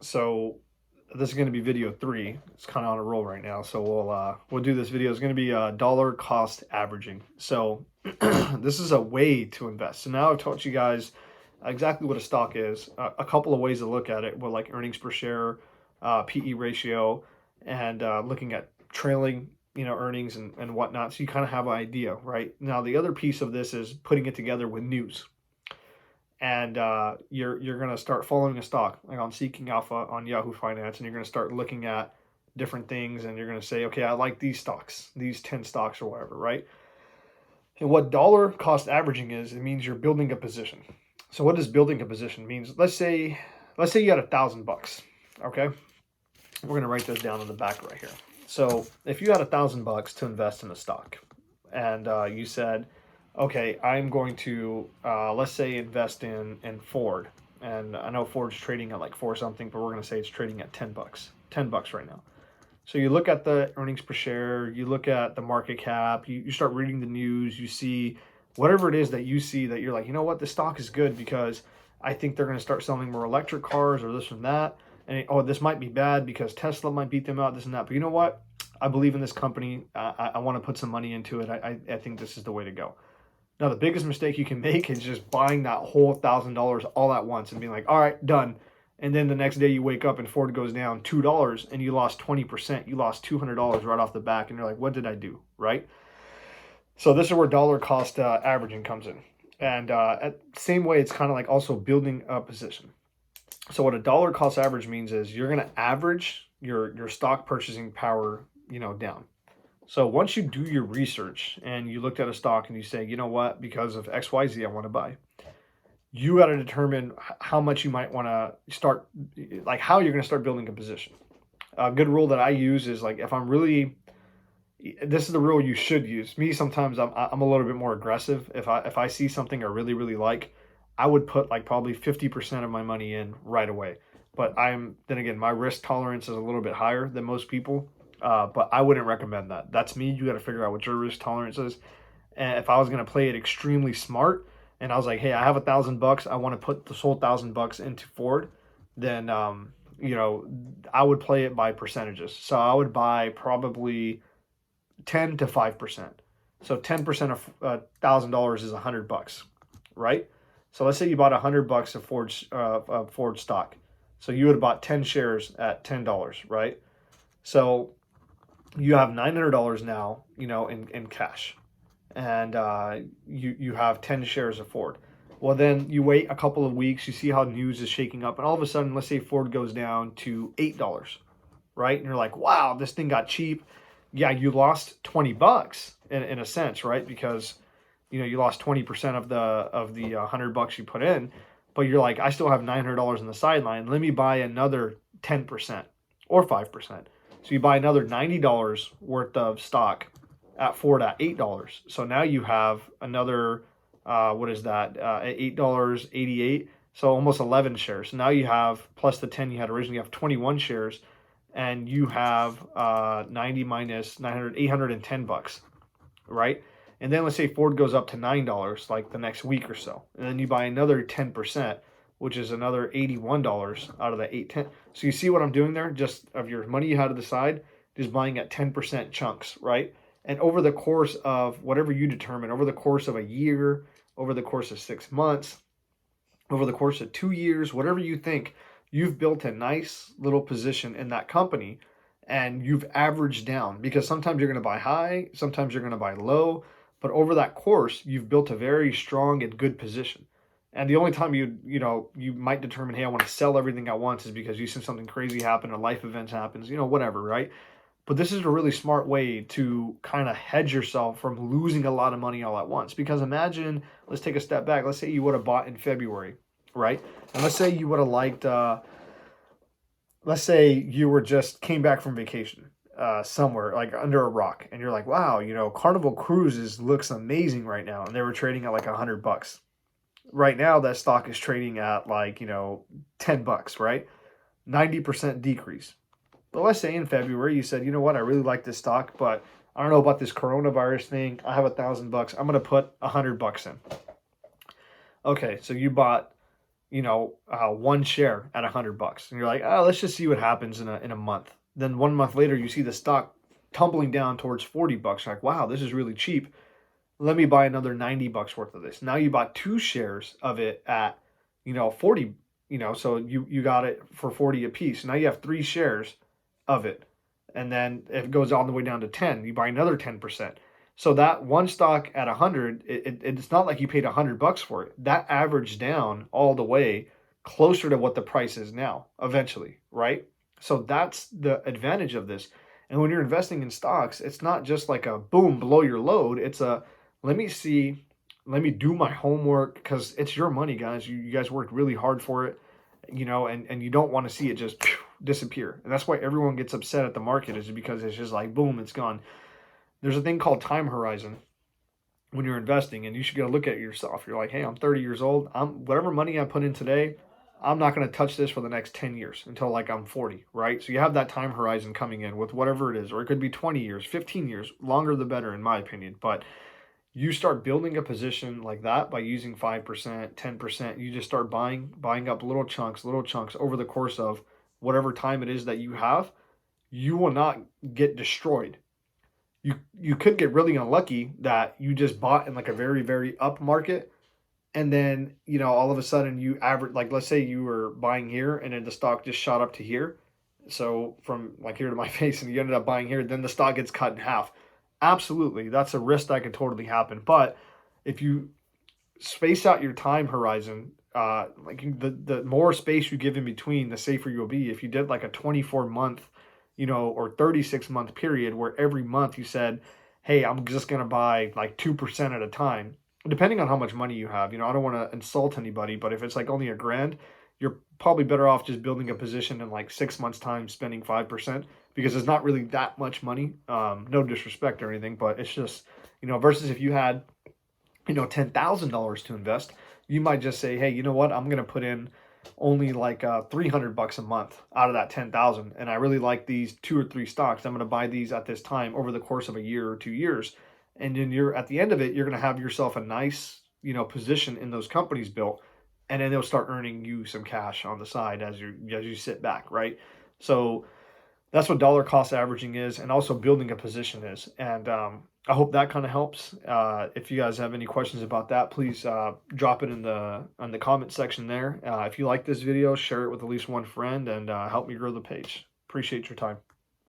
So this is going to be video 3. It's kind of on a roll right now, so we'll do this video. It's going to be dollar cost averaging. So this is a way to invest. So now I've taught you guys exactly what a stock is, a couple of ways to look at it, with like earnings per share, PE ratio, and looking at trailing earnings and whatnot. So you kind of have an idea, right? Now the other piece of this is putting it together with news, and you're gonna start following a stock like on Seeking Alpha on Yahoo Finance, and you're gonna start looking at different things, and you're gonna say, okay, I like these stocks, these 10 stocks or whatever, right? And what dollar cost averaging is, it means you're building a position. So what does building a position means? Let's say you had $1,000. Okay, we're gonna write this down on the back right here. So if you had $1,000 to invest in a stock, and you said, okay, I'm going to let's say invest in Ford, and I know Ford's trading at like four something, but we're going to say it's trading at $10, $10 right now. So you look at the earnings per share, you look at the market cap, you start reading the news, you see whatever it is that you see that you're like, you know what, the stock is good because I think they're going to start selling more electric cars or this and that. And oh, this might be bad because Tesla might beat them out, this and that. But you know what? I believe in this company. I want to put some money into it. I think this is the way to go. Now, the biggest mistake you can make is just buying that whole $1,000 all at once and being like, all right, done. And then the next day you wake up and Ford goes down $2 and you lost 20%. You lost $200 right off the back. And you're like, what did I do? Right? So this is where dollar cost averaging comes in. And same way, it's kind of like also building a position. So what a dollar cost average means is you're going to average your stock purchasing power, down. So once you do your research and you looked at a stock and you say, you know what, because of XYZ, I want to buy, you got to determine how much you might want to start, like how you're going to start building a position. A good rule that I use is like, if I'm really, this is the rule you should use. Me, sometimes I'm a little bit more aggressive. If I see something I really, really like, I would put like probably 50% of my money in right away. But then again, my risk tolerance is a little bit higher than most people. But I wouldn't recommend that. That's me. You got to figure out what your risk tolerance is. And if I was going to play it extremely smart, and I was like, hey, I have $1,000, I want to put this whole $1,000 into Ford, then I would play it by percentages. So I would buy probably 10 to 5%. So 10% of $1,000 is $100, right? So let's say you bought $100 of Ford stock. So you would have bought 10 shares at $10, right? So you have $900 now, in cash, and you have 10 shares of Ford. Well, then you wait a couple of weeks, you see how news is shaking up, and all of a sudden, let's say Ford goes down to $8, right? And you're like, wow, this thing got cheap. Yeah, you lost $20 in a sense, right? Because you lost 20% of the $100 you put in, but you're like, I still have $900 on the sideline. Let me buy another 10% or 5%. So you buy another $90 worth of stock at Ford at $8. So now you have another what is that? $8.88. So almost 11 shares. So now you have, plus the 10 you had originally, you have 21 shares, and you have 90 minus 900, $810, right? And then let's say Ford goes up to $9 like the next week or so, and then you buy another 10%, which is another $81 out of the 810. So you see what I'm doing there? Just of your money you had to the side, just buying at 10% chunks, right? And over the course of whatever you determine, over the course of a year, over the course of 6 months, over the course of 2 years, whatever you think, you've built a nice little position in that company, and you've averaged down, because sometimes you're going to buy high, sometimes you're going to buy low, but over that course, you've built a very strong and good position. And the only time you might determine, hey, I want to sell everything at once, is because you see something crazy happen, a life event happens, whatever, right? But this is a really smart way to kind of hedge yourself from losing a lot of money all at once. Because imagine, let's take a step back. Let's say you would have bought in February, right? And let's say you would have liked, let's say you were just came back from vacation somewhere like under a rock, and you're like, wow, Carnival Cruises looks amazing right now, and they were trading at like $100. Right now, that stock is trading at like $10, right? 90% decrease. But let's say in February you said, you know what, I really like this stock, but I don't know about this coronavirus thing. I have $1,000. I'm going to put $100 in. Okay, so you bought one share at $100, and you're like, oh, let's just see what happens in a month. Then 1 month later, you see the stock tumbling down towards $40. You're like, wow, this is really cheap. Let me buy another $90 worth of this. Now you bought 2 shares of it at, 40, so you got it for 40 a piece. Now you have 3 shares of it. And then if it goes all the way down to 10, you buy another 10%. So that one stock at 100, it's not like you paid $100 for it. That averaged down all the way closer to what the price is now, eventually, right? So that's the advantage of this. And when you're investing in stocks, it's not just like a boom, blow your load. It's a let me see, let me do my homework, because it's your money, guys. You guys worked really hard for it, and you don't want to see it just disappear. And that's why everyone gets upset at the market, is because it's just like, boom, it's gone. There's a thing called time horizon when you're investing, and you should go look at yourself. You're like, hey, I'm 30 years old. Whatever money I put in today, I'm not going to touch this for the next 10 years until like I'm 40, right? So you have that time horizon coming in with whatever it is, or it could be 20 years, 15 years, longer the better, in my opinion. But you start building a position like that by using 5%, 10%. You just start buying up little chunks over the course of whatever time it is that you have. You will not get destroyed. You could get really unlucky that you just bought in like a very, very up market, and then all of a sudden you average, like, let's say you were buying here and then the stock just shot up to here, so from like here to my face, and you ended up buying here, then the stock gets cut in half. Absolutely, that's a risk that could totally happen. But if you space out your time horizon, like the more space you give in between, the safer you'll be. If you did like a 24-month, or 36-month period, where every month you said, hey, I'm just going to buy like 2% at a time, depending on how much money you have. I don't want to insult anybody, but if it's like only $1,000, you're probably better off just building a position in like 6 months time, spending 5%, because it's not really that much money. No disrespect or anything, but it's just, versus if you had, $10,000 to invest, you might just say, hey, you know what? I'm going to put in only like $300 a month out of that 10,000. And I really like these 2 or 3 stocks. I'm going to buy these at this time over the course of a year or 2 years. And then at the end of it, you're going to have yourself a nice, position in those companies built, and then they'll start earning you some cash on the side as you sit back, right? So that's what dollar cost averaging is, and also building a position is. And I hope that kind of helps. If you guys have any questions about that, please drop it in the comment section there. If you like this video, share it with at least one friend, and help me grow the page. Appreciate your time.